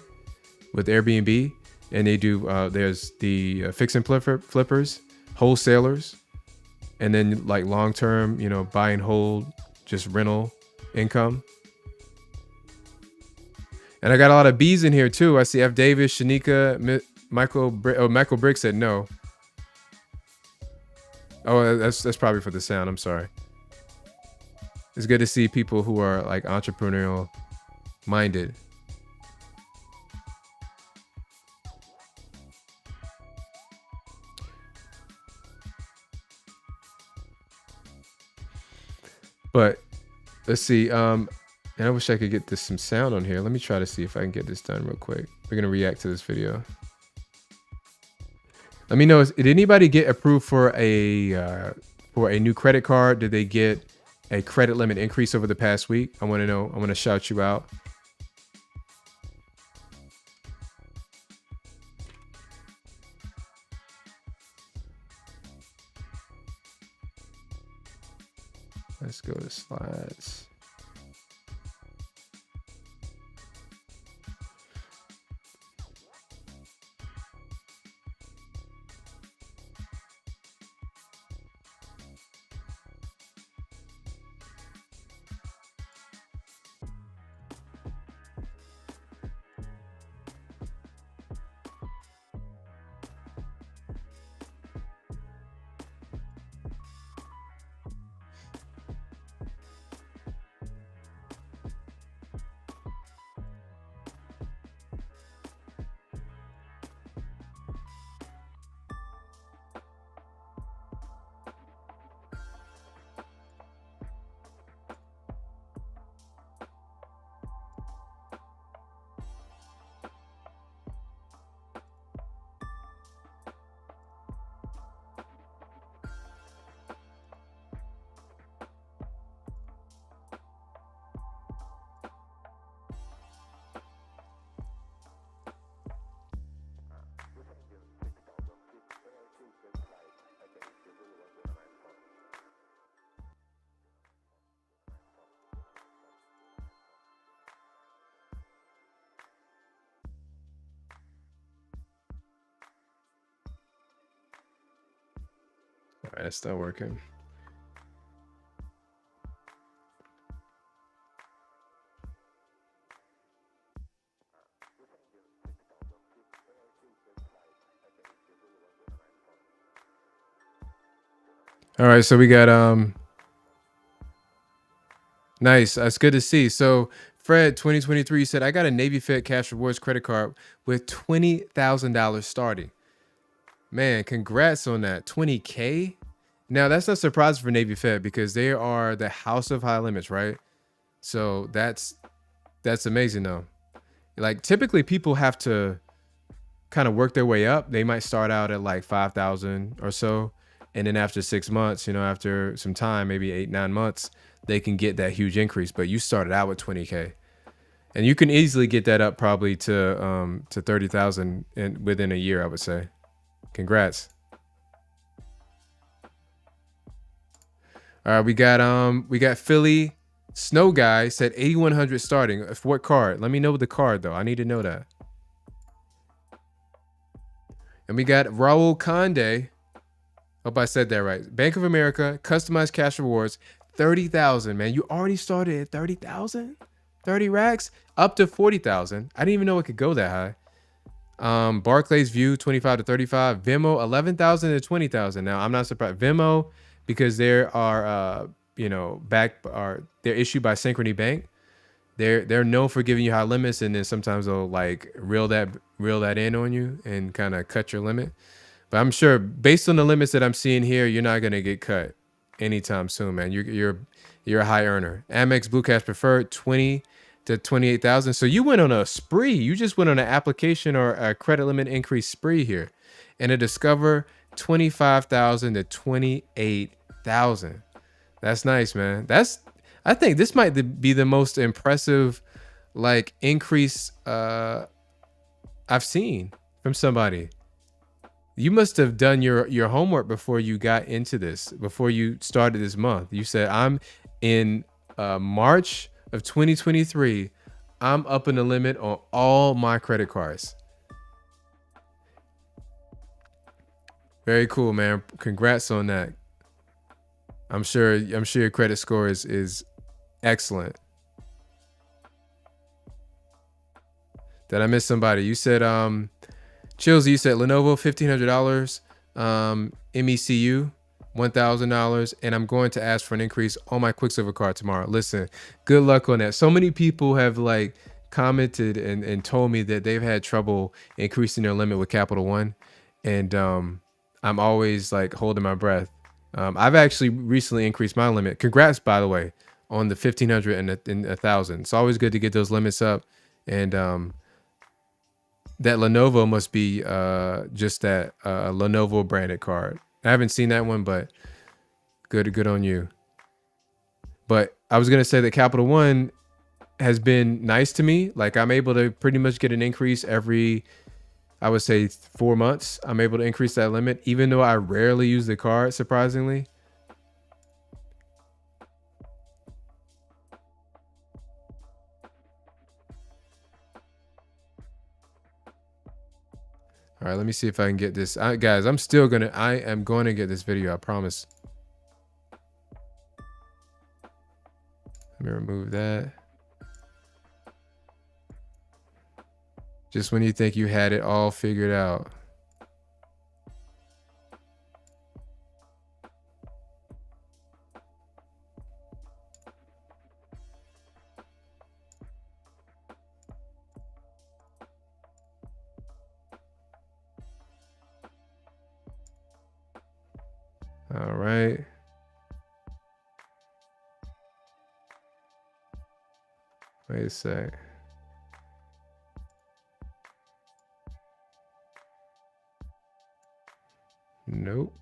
with Airbnb. And they do, there's the fix and flippers, wholesalers, and then like long-term, buy and hold, just rental income. And I got a lot of B's in here too. I see F. Davis, Shanika, Michael Brick said no. Oh, that's probably for the sound. I'm sorry. It's good to see people who are like entrepreneurial minded. But let's see. And I wish I could get this some sound on here. Let me try to see if I can get this done real quick. We're gonna react to this video. Let me know, did anybody get approved for a new credit card? Did they get a credit limit increase over the past week? I want to know. I want to shout you out. Let's go to slides. All right, it's still working. All right, so we got nice. That's good to see. So Fred 2023 said, I got a Navy Fed Cash Rewards credit card with $20,000 starting. Man, congrats on that. 20K. Now that's not surprising for Navy Fed because they are the house of high limits, right? So that's amazing though. Like typically people have to kind of work their way up. They might start out at like 5,000 or so. And then after 6 months, you know, after some time, maybe 8-9 months, they can get that huge increase. But you started out with 20K, and you can easily get that up probably to 30,000 within a year, I would say. Congrats. All right, we got Philly Snow Guy said 8,100 starting. For what card? Let me know the card though. I need to know that. And we got Raul Conde. Hope I said that right. Bank of America, customized cash rewards, 30,000, man. You already started at 30,000? 30 racks? Up to 40,000. I didn't even know it could go that high. Barclays View, 25 to 35. Venmo, 11,000 to 20,000. Now, I'm not surprised. Venmo, because there are, they're issued by Synchrony Bank. They're known for giving you high limits, and then sometimes they'll like reel that in on you and kind of cut your limit. But I'm sure based on the limits that I'm seeing here, you're not gonna get cut anytime soon, man. You're a high earner. Amex Blue Cash Preferred, 20 to 28,000. So you went on a spree. You just went on an application or a credit limit increase spree here. And a Discover, 25,000 to 28,000. That's nice, man. I think this might be the most impressive like increase I've seen from somebody. You must have done your homework before you got into this, before you started this month. You said, I'm in March of 2023. I'm upping the limit on all my credit cards. Very cool, man. Congrats on that. I'm sure your credit score is excellent. Did I miss somebody? You said Chills, you said Lenovo, $1,500, MECU, $1,000, and I'm going to ask for an increase on my Quicksilver card tomorrow. Listen, good luck on that. So many people have like commented and told me that they've had trouble increasing their limit with Capital One, and I'm always like holding my breath. I've actually recently increased my limit. Congrats, by the way. on the 1500 and the 1000. It's always good to get those limits up. And that Lenovo must be just that Lenovo branded card. I haven't seen that one, but good on you. But I was gonna say that Capital One has been nice to me. Like, I'm able to pretty much get an increase every, I would say, 4 months. I'm able to increase that limit, even though I rarely use the card, surprisingly. All right, let me see if I can get this. Guys, I am going to get this video, I promise. Let me remove that. Just when you think you had it all figured out. All right. Wait a sec. Nope.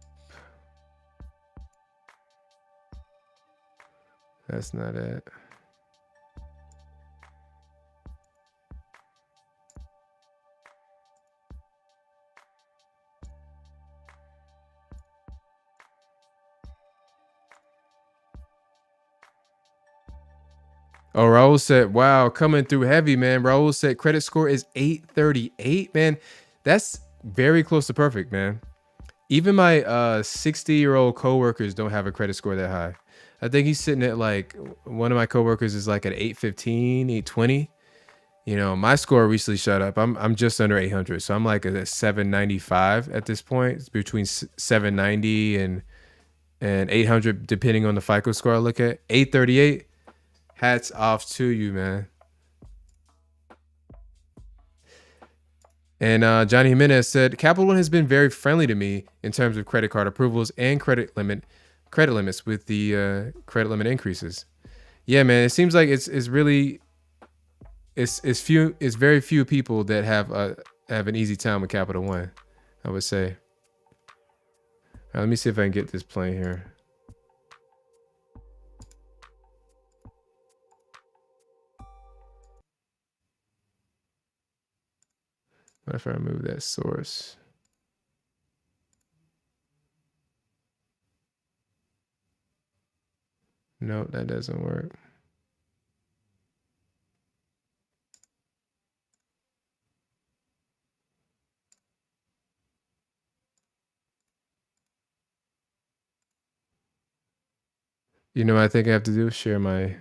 That's not it. Oh, Raul said, wow, coming through heavy, man. Raul said credit score is 838, man. That's very close to perfect, man. Even my 60-year-old coworkers don't have a credit score that high. I think he's sitting at, like, one of my coworkers is like at 815, 820. You know, my score recently shot up. I'm just under 800, so I'm like a 795 at this point. It's between 790 and 800, depending on the FICO score I look at. 838. Hats off to you, man. And Johnny Jimenez said, Capital One has been very friendly to me in terms of credit card approvals and credit limits with the credit limit increases. Yeah, man, it seems like it's very few people that have an easy time with Capital One, I would say. All right, let me see if I can get this playing here. What if I remove that source? Nope, that doesn't work. You know what I think I have to do? Share my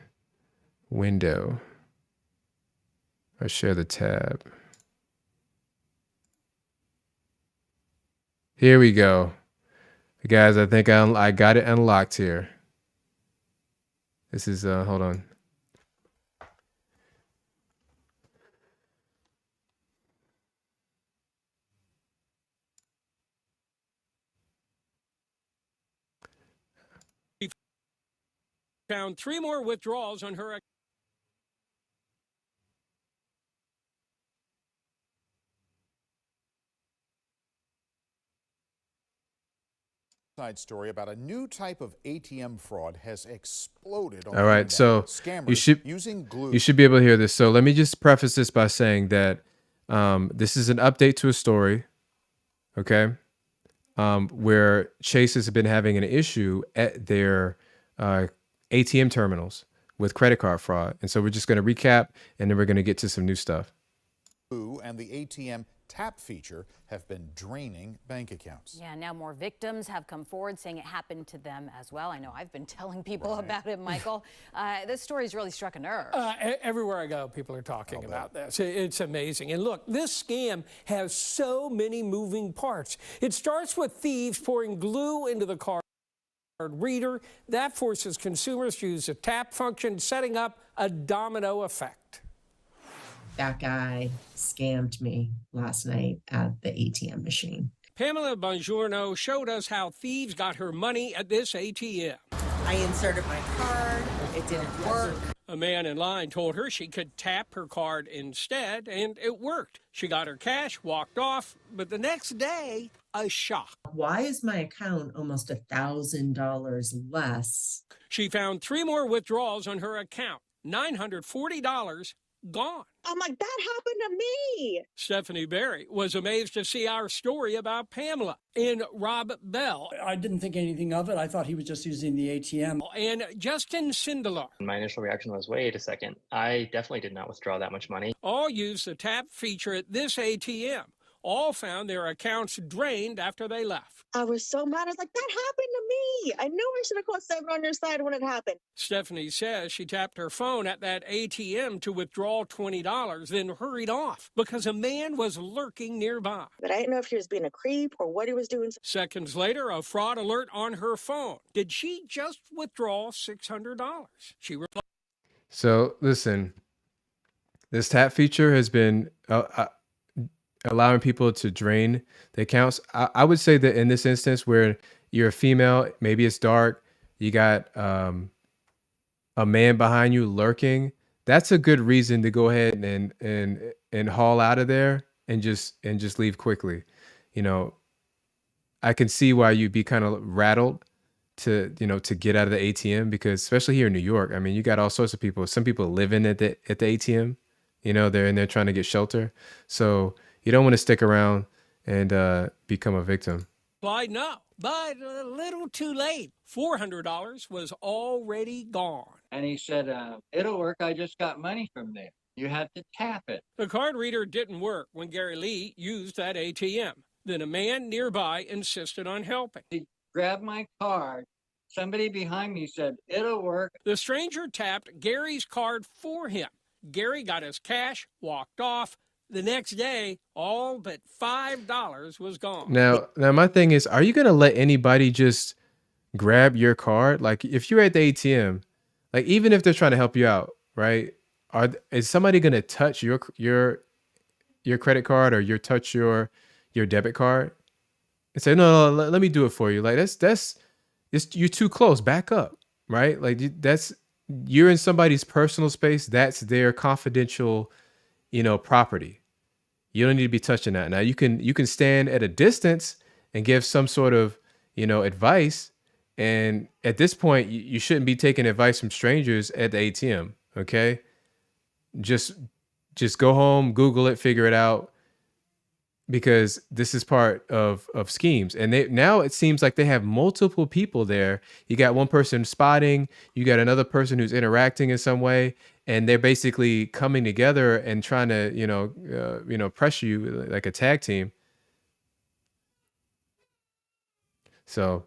window. Or share the tab. Here we go. Guys, I think I got it unlocked here. This is, hold on. Found 3 more withdrawals on her. Side story about a new type of ATM fraud has exploded. All right, so you should be able to hear this. So let me just preface this by saying that this is an update to a story, okay, where Chase has been having an issue at their ATM terminals with credit card fraud. And so we're just going to recap, and then we're going to get to some new stuff. And the ATM tap feature have been draining bank accounts. Yeah, now more victims have come forward saying it happened to them as well. I know I've been telling people about it, Michael. This story's really struck a nerve. Everywhere I go, people are talking about this. It's amazing. And look, this scam has so many moving parts. It starts with thieves pouring glue into the card reader. That forces consumers to use a tap function, setting up a domino effect. That guy scammed me last night at the ATM machine. Pamela Bongiorno showed us how thieves got her money at this ATM. I inserted my card, It didn't work. A man in line told her she could tap her card instead, and it worked. She got her cash, walked off, but the next day, a shock. Why is my account almost $1,000 less? She found 3 more withdrawals on her account, $940 gone. I'm like, that happened to me. Stephanie Berry was amazed to see our story about Pamela and Rob Bell I didn't think anything of it. I thought he was just using the ATM. and Justin Sindelar. My initial reaction was, wait a second, I definitely did not withdraw that much money. All used the tap feature at this ATM. All found their accounts drained after they left. I was so mad. I was like, that happened to me. I knew I should have called 7 on your side when it happened. Stephanie says she tapped her phone at that ATM to withdraw $20, then hurried off because a man was lurking nearby. But I didn't know if he was being a creep or what he was doing. Seconds later, a fraud alert on her phone. Did she just withdraw $600? She replied. So listen, this tap feature has been allowing people to drain the accounts. I would say that in this instance where you're a female, maybe it's dark, you got a man behind you lurking, that's a good reason to go ahead and haul out of there and just leave quickly. You know, I can see why you'd be kind of rattled to get out of the ATM, because especially here in New York, I mean, you got all sorts of people. Some people living at the ATM, they're in there trying to get shelter. So you don't want to stick around and become a victim. Replied no, but a little too late. $400 was already gone. And he said, it'll work. I just got money from there. You had to tap it. The card reader didn't work when Gary Lee used that ATM. Then a man nearby insisted on helping. He grabbed my card. Somebody behind me said, it'll work. The stranger tapped Gary's card for him. Gary got his cash, walked off. The next day, all but $5 was gone. Now my thing is, are you going to let anybody just grab your card? Like if you're at the ATM, like even if they're trying to help you out, right? Is somebody going to touch your credit card or touch your debit card and say, no, let me do it for you? Like you're too close. Back up, right? Like you're in somebody's personal space. That's their confidential, property. You don't need to be touching that. Now you can stand at a distance and give some sort of, advice. And at this point, you shouldn't be taking advice from strangers at the ATM. Okay. Just go home, Google it, figure it out, because this is part of schemes. And now it seems like they have multiple people there. You got one person spotting, you got another person who's interacting in some way, and they're basically coming together and trying to, pressure you like a tag team. So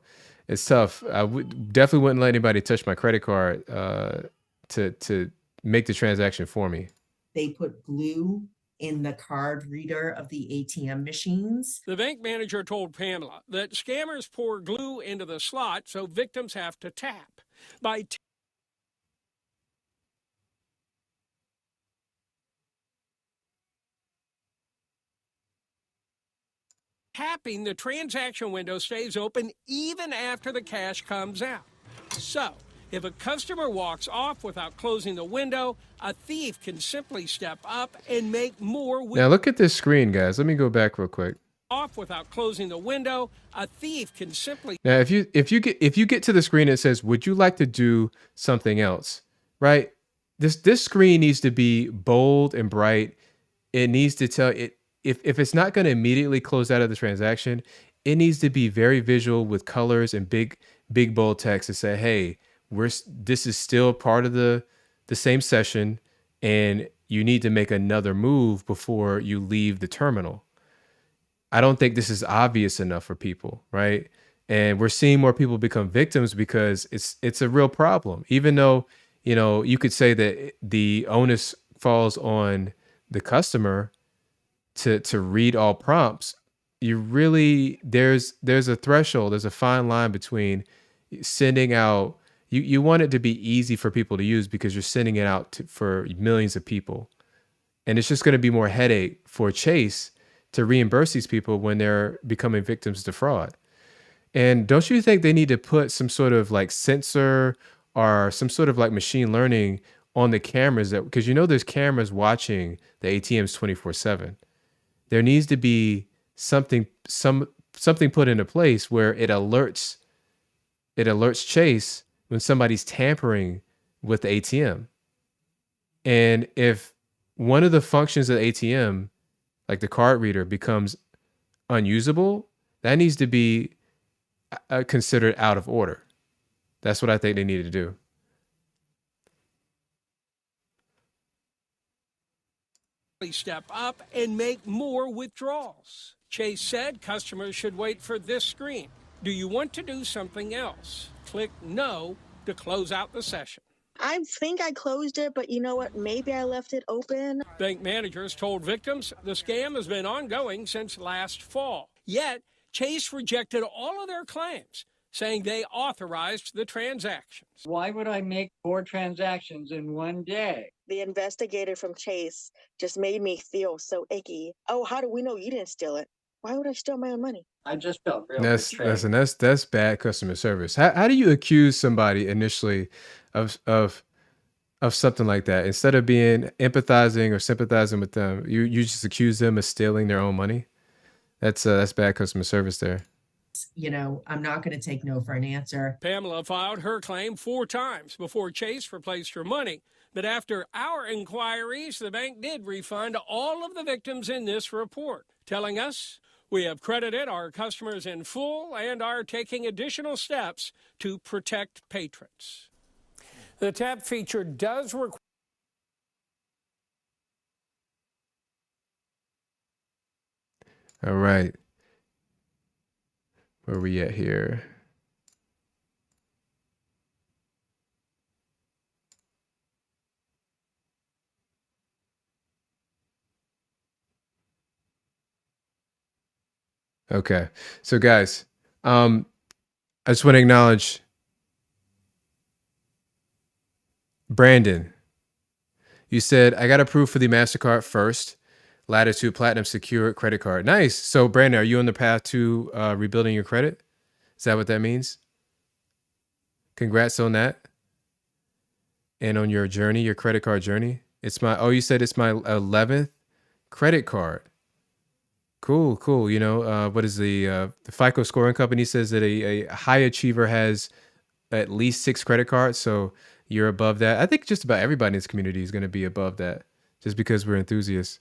it's tough. I definitely wouldn't let anybody touch my credit card to make the transaction for me. They put glue in the card reader of the ATM machines. The bank manager told Pamela that scammers pour glue into the slot so victims have to tap. By tapping, the transaction window stays open even after the cash comes out. So, if a customer walks off without closing the window, a thief can simply step up and make more. Now look at this screen, guys. Let me go back real quick. Off without closing the window, a thief can simply. Now, if you get to the screen, it says, "Would you like to do something else?" Right? This screen needs to be bold and bright. It needs to tell it if it's not going to immediately close out of the transaction, it needs to be very visual with colors and big bold text to say, "Hey, this is still part of the same session, and you need to make another move before you leave the terminal." I don't think this is obvious enough for people, right? And we're seeing more people become victims because it's a real problem. Even though, you could say that the onus falls on the customer to read all prompts, there's a threshold, there's a fine line between sending out. You want it to be easy for people to use because you're sending it out for millions of people. And it's just going to be more headache for Chase to reimburse these people when they're becoming victims to fraud. And don't you think they need to put some sort of like sensor are some sort of like machine learning on the cameras, that because there's cameras watching the ATMs 24/7. There needs to be something put into place where it alerts Chase when somebody's tampering with the ATM. And if one of the functions of the ATM, like the card reader, becomes unusable, that needs to be considered out of order. That's what I think they need to do. Step up and make more withdrawals. Chase said customers should wait for this screen. Do you want to do something else? Click no to close out the session. I think I closed it, but you know what? Maybe I left it open. Bank managers told victims the scam has been ongoing since last fall. Yet, Chase rejected all of their claims, saying they authorized the transactions. Why would I make 4 transactions in one day? The investigator from Chase just made me feel so icky. Oh, how do we know you didn't steal it? Why would I steal my own money? I just felt real That's betrayed. that's bad customer service. How do you accuse somebody initially of something like that instead of being empathizing or sympathizing with them? You just accuse them of stealing their own money. That's bad customer service there. I'm not going to take no for an answer. Pamela filed her claim 4 times before Chase replaced her money. But after our inquiries, the bank did refund all of the victims in this report, telling us we have credited our customers in full and are taking additional steps to protect patrons. The tap feature does require All right. Where are we at here? Okay. So guys, I just want to acknowledge Brandon. You said I got approved for the MasterCard first. Latitude Platinum Secure credit card. Nice. So Brandon, are you on the path to rebuilding your credit? Is that what that means? Congrats on that. And on your journey, your credit card journey. You said it's my 11th credit card. Cool. What is the FICO scoring company says that a high achiever has at least 6 credit cards. So you're above that. I think just about everybody in this community is going to be above that just because we're enthusiasts.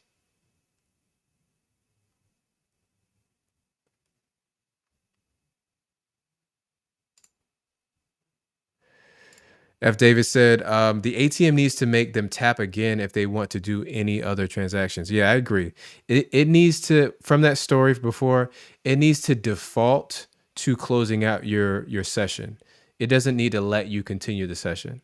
F. Davis said, the ATM needs to make them tap again if they want to do any other transactions. Yeah, I agree. It needs to, from that story before, it needs to default to closing out your session. It doesn't need to let you continue the session.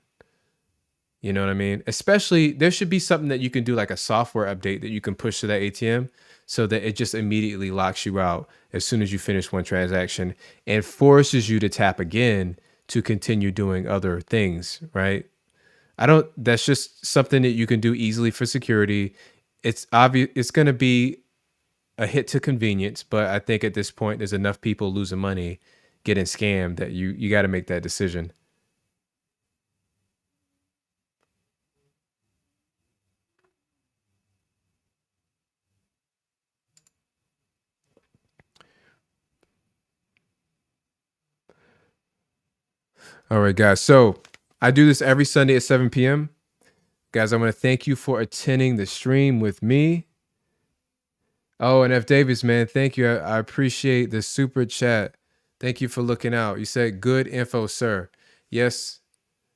You know what I mean? Especially, there should be something that you can do, like a software update that you can push to that ATM so that it just immediately locks you out as soon as you finish one transaction and forces you to tap again to continue doing other things, right? That's just something that you can do easily for security. It's obvious it's going to be a hit to convenience, but I think at this point there's enough people losing money, getting scammed, that you got to make that decision. All right, guys. So I do this every Sunday at 7 p.m. Guys, I want to thank you for attending the stream with me. Oh, and F. Davis, man, thank you. I appreciate the super chat. Thank you for looking out. You said good info, sir. Yes,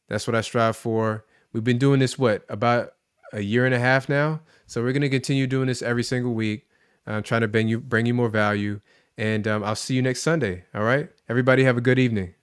that's what I strive for. We've been doing this, about a year and a half now? So we're going to continue doing this every single week. I'm trying to bring you more value. And I'll see you next Sunday. All right? Everybody have a good evening.